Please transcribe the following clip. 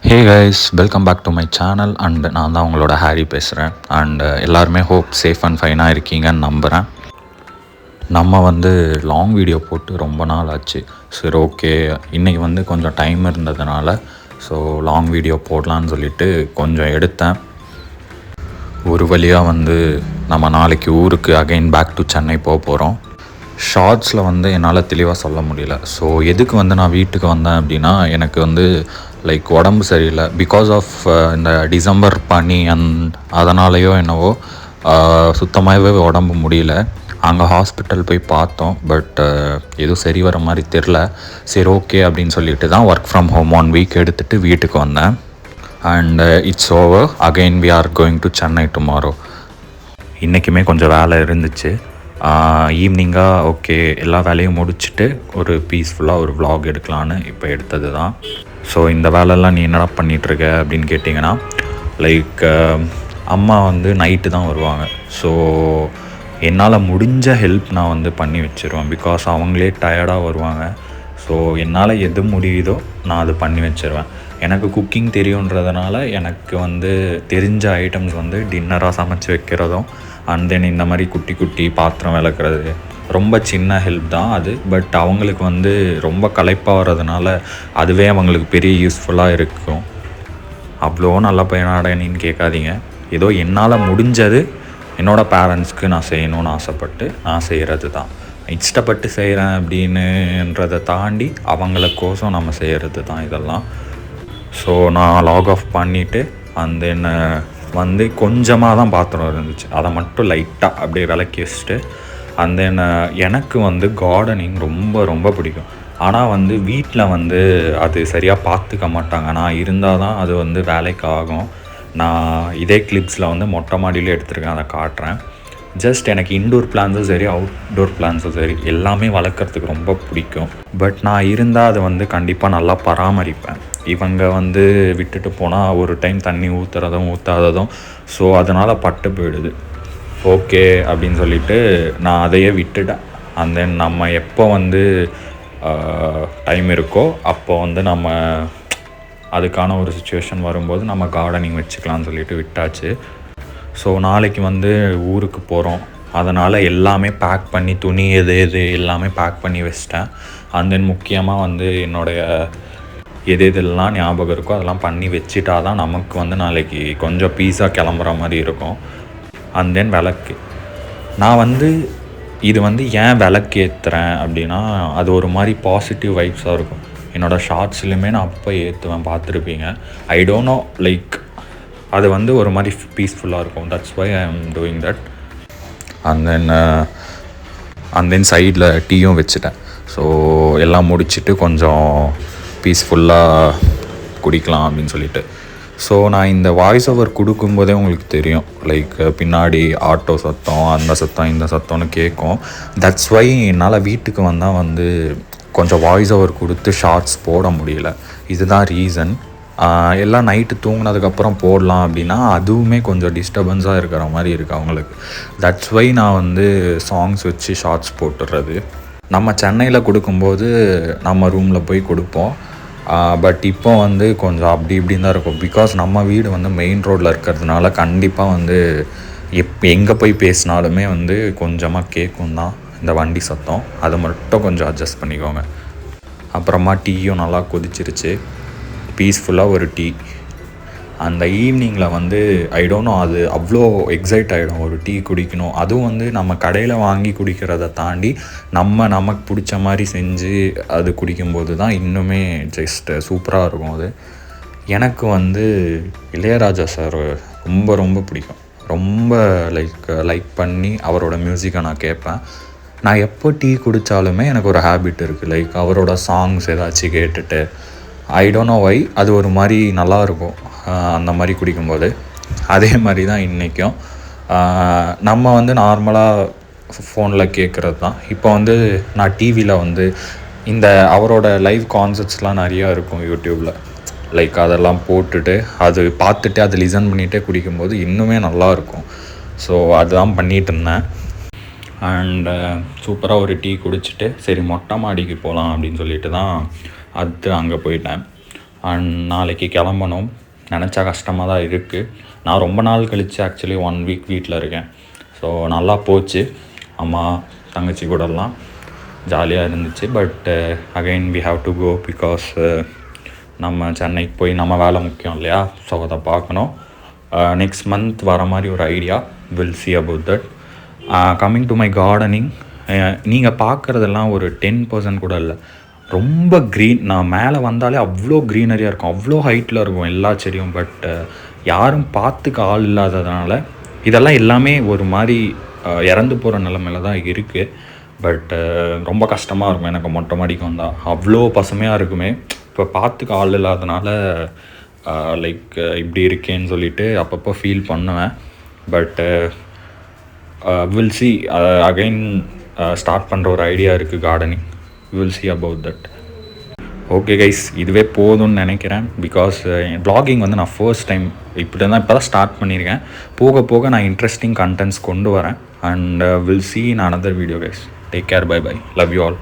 Hey guys, welcome back to my channel. And நான் தான் உங்களோட ஹாரி பேசுகிறேன். அண்ட் எல்லாருமே ஹோப் சேஃப் அண்ட் ஃபைனாக இருக்கீங்கன்னு நம்புகிறேன். நம்ம லாங் வீடியோ போட்டு ரொம்ப நாள் ஆச்சு. சரி, ஓகே, இன்றைக்கி கொஞ்சம் டைம் இருந்ததுனால ஸோ லாங் வீடியோ போடலான்னு சொல்லிட்டு கொஞ்சம் எடுத்தேன். ஒரு வழியாக நம்ம நாளைக்கு ஊருக்கு அகைன் பேக் டு சென்னை போக போகிறோம். ஷார்ட்ஸில் என்னால் தெளிவாக சொல்ல முடியல. ஸோ எதுக்கு நான் வீட்டுக்கு வந்தேன் அப்படின்னா, எனக்கு லைக் உடம்பு சரியில்லை. பிகாஸ் ஆஃப் இந்த டிசம்பர் பனி அதனாலேயோ என்னவோ சுத்தமாகவே உடம்பு முடியல. அங்கே ஹாஸ்பிட்டல் போய் பார்த்தோம். பட் எதுவும் சரி வர மாதிரி தெரில. சரி, ஓகே அப்படின்னு சொல்லிட்டு தான் ஒர்க் ஃப்ரம் ஹோம் 1 வீக் எடுத்துகிட்டு வீட்டுக்கு வந்தேன். And it's over. Again we are going to Chennai tomorrow. இன்றைக்குமே கொஞ்சம் வேலை இருந்துச்சு. ஈவினிங்காக ஓகே எல்லா வேலையும் முடிச்சுட்டு ஒரு பீஸ்ஃபுல்லாக ஒரு vlog எடுக்கலான்னு இப்போ எடுத்தது தான். ஸோ இந்த வேலையெல்லாம் நீ என்னடா பண்ணிகிட்ருக்க அப்படின்னு கேட்டிங்கன்னா, லைக் அம்மா நைட்டு தான் வருவாங்க. ஸோ என்னால் முடிஞ்ச ஹெல்ப் நான் பண்ணி வச்சுருவேன். பிகாஸ் அவங்களே டயர்டாக வருவாங்க. ஸோ என்னால் எது முடியுதோ நான் அது பண்ணி வச்சுருவேன். எனக்கு குக்கிங் தெரியுன்றதுனால எனக்கு தெரிஞ்ச ஐட்டம்ஸ் டின்னராக சமைச்சு வைக்கிறதும் அண்ட் தென் இந்த மாதிரி குட்டி குட்டி பாத்திரம் விளக்குறது ரொம்ப சின்ன ஹெல்ப் தான் அது. பட் அவங்களுக்கு ரொம்ப களைப்பாக வர்றதுனால அதுவே அவங்களுக்கு பெரிய யூஸ்ஃபுல்லாக இருக்கும். அவ்வளோ நல்ல பையனாடனின்னு கேட்காதீங்க. ஏதோ என்னால் முடிஞ்சது என்னோடய பேரண்ட்ஸ்க்கு நான் செய்யணும்னு ஆசைப்பட்டு நான் செய்கிறது தான். இஷ்டப்பட்டு செய்கிறேன் அப்படின்னுன்றதை தாண்டி அவங்களுக்கோசம் நம்ம செய்கிறது தான் இதெல்லாம். ஸோ நான் லாக் ஆஃப் பண்ணிவிட்டு அண்ட் தென் கொஞ்சமாக தான் பாத்திரம் இருந்துச்சு. அதை மட்டும் லைட்டாக அப்படியே விளக்கி வச்சுட்டு அண்ட் தென் எனக்கு கார்டனிங் ரொம்ப ரொம்ப பிடிக்கும். ஆனால் வீட்டில் அது சரியாக பார்த்துக்க மாட்டாங்க. நான் இருந்தால் தான் அது வேலைக்கு ஆகும். நான் இதே கிளிப்ஸில் மொட்டை மாடியிலே எடுத்துருக்கேன், அதை காட்டுறேன். ஜஸ்ட் எனக்கு இன்டோர் பிளான்ஸும் சரி அவுட்டோர் பிளான்ஸும் சரி எல்லாமே வளர்க்குறதுக்கு ரொம்ப பிடிக்கும். பட் நான் இருந்தால் அதை கண்டிப்பாக நல்லா பராமரிப்பேன். இவங்க விட்டுட்டு போனால் ஒரு டைம் தண்ணி ஊற்றுறதும் ஊற்றாததும் ஸோ அதனால் பட்டு போயிடுது. ஓகே அப்படின்னு சொல்லிவிட்டு நான் அதையே விட்டுட்டேன். அண்ட் தென் நம்ம எப்போ டைம் இருக்கோ அப்போ நம்ம அதுக்கான ஒரு சுச்சுவேஷன் வரும்போது நம்ம கார்டனிங் வச்சுக்கலாம்னு சொல்லிட்டு விட்டாச்சு. ஸோ நாளைக்கு ஊருக்கு போகிறோம். அதனால் எல்லாமே பேக் பண்ணி துணி எது எல்லாமே பேக் பண்ணி வச்சிட்டேன். அண்ட் தென் முக்கியமாக என்னுடைய எதெல்லாம் ஞாபகம் இருக்கோ அதெல்லாம் பண்ணி வச்சுட்டா தான் நமக்கு நாளைக்கு கொஞ்சம் பீஸாக கிளம்புற மாதிரி இருக்கும். அண்ட் தென் விளக்கு நான் இது ஏன் விளக்கு ஏற்றுறேன் அப்படின்னா, அது ஒரு மாதிரி பாசிட்டிவ் வைப்ஸாக இருக்கும். என்னோடய ஷார்ட்ஸ்லையுமே நான் அப்போ ஏற்றுவேன், பார்த்துருப்பீங்க. ஐ டோன்ட் நோ, லைக் அது ஒரு மாதிரி பீஸ்ஃபுல்லாக இருக்கும். That's why I am doing that. And then சைடில் டீயும் வச்சுட்டேன். ஸோ எல்லாம் முடிச்சுட்டு கொஞ்சம் பீஸ்ஃபுல்லாக குடிக்கலாம் அப்படின்னு சொல்லிட்டு. ஸோ நான் இந்த வாய்ஸ் ஓவர் கொடுக்கும்போதே உங்களுக்கு தெரியும், லைக் பின்னாடி ஆட்டோ சத்தம், அந்த சத்தம், இந்த சத்தம்னு கேட்கும். தட்ஸ் வை என்னால் வீட்டுக்கு வந்தால் கொஞ்சம் வாய்ஸ் ஓவர் கொடுத்து ஷார்ட்ஸ் போட முடியல. இதுதான் ரீசன். எல்லாம் நைட்டு தூங்கினதுக்கப்புறம் போடலாம் அப்படின்னா அதுவுமே கொஞ்சம் டிஸ்டர்பன்ஸாக இருக்கிற மாதிரி இருக்குது அவங்களுக்கு. தட்ஸ் வை நான் சாங்ஸ் வச்சு ஷார்ட்ஸ் போட்டுடுறது. நம்ம சென்னையில் கொடுக்கும்போது நம்ம ரூமில் போய் கொடுப்போம். பட் இப்போ கொஞ்சம் அப்படி இப்படின்னு தான் இருக்கும். பிகாஸ் நம்ம வீடு மெயின் ரோட்டில் இருக்கிறதுனால கண்டிப்பாக எங்கே போய் பேசினாலுமே கொஞ்சமாக கேட்கும் தான் இந்த வண்டி சத்தம். அதை மட்டும் கொஞ்சம் அட்ஜஸ்ட் பண்ணிக்கோங்க. அப்புறமா டீயும் நல்லா கொதிச்சிருச்சு. பீஸ்ஃபுல்லாக ஒரு டீ. அந்த ஈவினிங்கில் ஐ டோன்ட் நோ, அது அவ்வளோ எக்ஸைட் ஆகிடும் ஒரு டீ குடிக்கணும். அதுவும் நம்ம கடையில் வாங்கி குடிக்கிறத தாண்டி நமக்கு பிடிச்ச மாதிரி செஞ்சு அது குடிக்கும்போது தான் இன்னுமே ஜஸ்ட் சூப்பராக இருக்கும். அது எனக்கு இளையராஜா சார் ரொம்ப ரொம்ப பிடிக்கும். ரொம்ப லைக் பண்ணி அவரோட மியூசிக்கை நான் கேட்பேன். நான் எப்போ டீ குடித்தாலுமே எனக்கு ஒரு ஹேபிட் இருக்குது, லைக் அவரோட சாங்ஸ் ஏதாச்சும் கேட்டுட்டு ஐ டோன்ட் நோ வை அது ஒரு மாதிரி நல்லாயிருக்கும் அந்த மாதிரி குடிக்கும்போது. அதே மாதிரி தான் இன்றைக்கும் நம்ம நார்மலாக ஃபோனில் கேட்குறது தான். இப்போ நான் டிவியில் இந்த அவரோட லைவ் கான்சர்ட்ஸ்லாம் நிறையா இருக்கும் யூடியூப்பில். லைக் அதெல்லாம் போட்டுட்டு அது பார்த்துட்டு அதை லிசன் பண்ணிகிட்டே குடிக்கும்போது இன்னுமே நல்லாயிருக்கும். ஸோ அதுதான் பண்ணிகிட்டு இருந்தேன். அண்டு சூப்பராக ஒரு டீ குடிச்சிட்டு சரி மொட்டை மாடிக்கு போகலாம் அப்படின்னு சொல்லிட்டு தான் அது அங்கே போயிட்டேன். அண்ட் நாளைக்கு கிளம்பணும். நினச்சா கஷ்டமாக தான் இருக்குது. நான் ரொம்ப நாள் கழித்து ஆக்சுவலி 1 வீக் வீட்டில் இருக்கேன். ஸோ நல்லா போச்சு. அம்மா தங்கச்சி கூடலாம் ஜாலியாக இருந்துச்சு. But again we have to go because நம்ம சென்னைக்கு போய் நம்ம வேலை முக்கியம் இல்லையா? ஸோ அதை பார்க்கணும். நெக்ஸ்ட் மந்த் வர மாதிரி ஒரு idea. Will see about that. Coming to my gardening, நீங்கள் பார்க்குறதெல்லாம் ஒரு 10% கூட இல்லை. ரொம்ப க்ரீன். நான் மேலே வந்தாலே அவ்வளோ க்ரீனரியாக இருக்கும், அவ்வளோ ஹைட்டில் இருக்கும் எல்லா செடியும். பட் யாரும் பார்த்துக்க ஆள் இல்லாததுனால இதெல்லாம் எல்லாமே ஒரு மாதிரி இறந்து போகிற நிலமையில தான் இருக்குது. பட் ரொம்ப கஷ்டமாக இருக்கும் எனக்கு மொட்டை மாடிக்கு வந்தால். அவ்வளோ பசுமையாக இருக்குமே. இப்போ பார்த்துக்க ஆள் இல்லாதனால லைக் இப்படி இருக்கேன்னு சொல்லிட்டு அப்பப்போ ஃபீல் பண்ணுவேன். But will see. Again start பண்ணுற ஒரு ஐடியா இருக்குது gardening. Will see about that. Okay guys, இதுவே போதும்னு நினைக்கிறேன். பிகாஸ் வ்ளாகிங் வந்து நான் ஃபர்ஸ்ட் டைம் இப்போ தான் ஸ்டார்ட் பண்ணியிருக்கேன். போக போக நான் இன்ட்ரெஸ்டிங் கண்டென்ட்ஸ் கொண்டு வரேன். And will see in another video guys. Take care. Bye bye. Love you all.